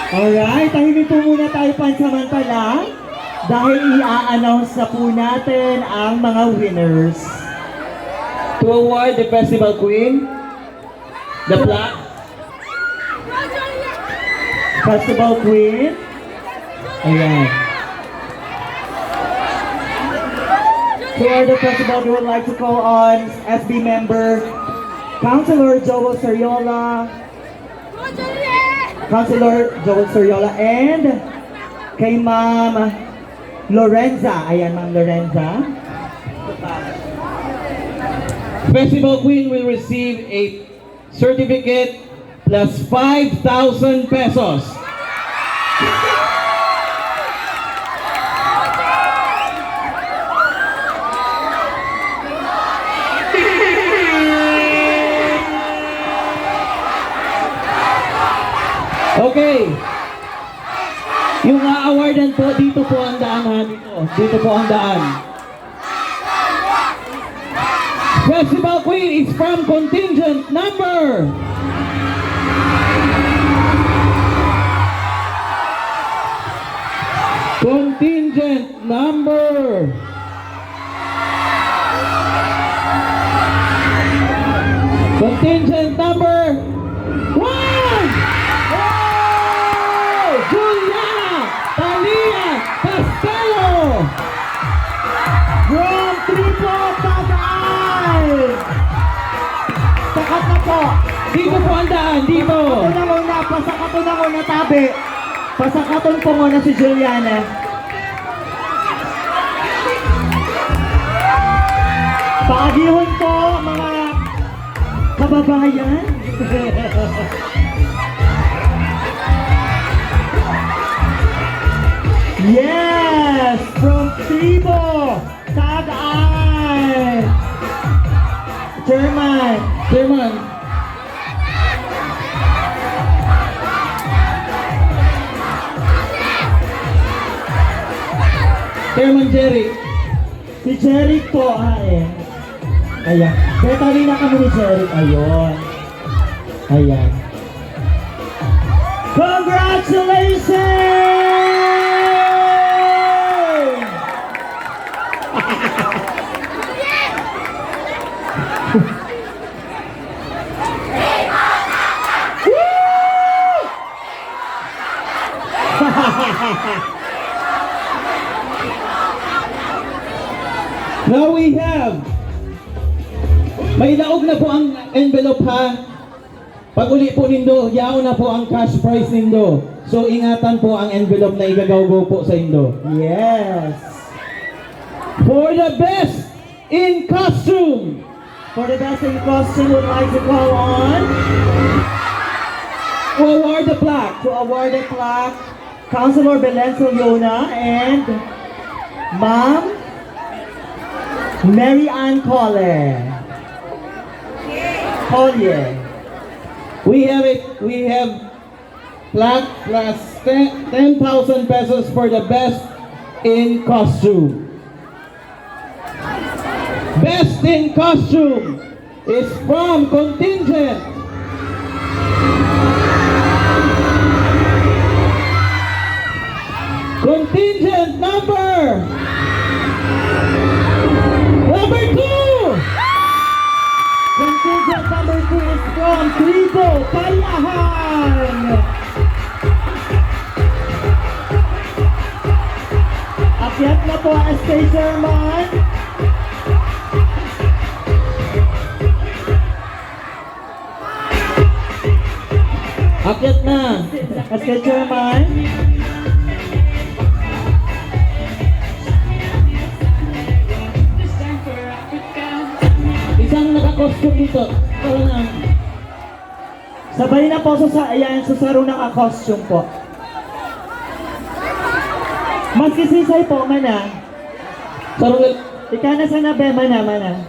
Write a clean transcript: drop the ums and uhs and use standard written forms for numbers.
Alright, tahimik po muna tayo pansamantala dahil i-a-announce na po natin ang mga winners. To award the Festival Queen, the plaque, Festival Queen, ayan. To award the festival, we would like to call on SB member, Councilor Joel Seriola, and kay Ma'am Lorenza. Ayan, Ma'am Lorenza. Festival Queen will receive a certificate plus 5,000 pesos. Okay. Yung a-awardan po, dito po ang daan ha, dito. Dito po ang daan. Festival Queen is from contingent number. Contingent number. Contingent number 1. From Tripo, Tagay! Sakat na po. Dito po ang daan, dito. Pasakaton na muna tabi. Pasakaton po muna si Juliana. Paagihon po mga kababayan. Yes! From Tribo, Tagay! Chairman! Chairman Jerry. Si Jerry po, ayan. Betali na kami ni Jerry. Ayun. Ayan. Congratulations! Now we have, may laog na po ang envelope ha. Pag uli po nindo, yaon na po ang cash prize nindo. So ingatan po ang envelope na igagawgo po sa indo. Yes. For the best in costume. For the best in costume, would like to call on To award the plaque. to award the plaque, Councilor Belen Soliona and Ma'am Mary Ann Collier. We have plaque plus 10,000 pesos for the best in costume. Best in costume is from contingent. Contingent number 2. Contingent number 2 is from Tribo, Payahan. Akyat na po ang SK Chairman. Akyat na. SK Chairman. Isang naka-costume dito. Para na. Sabay na po sa ayan, sa saro naka-costume po. Maskisisay po, mana. Sarong Ika na sana be, mana.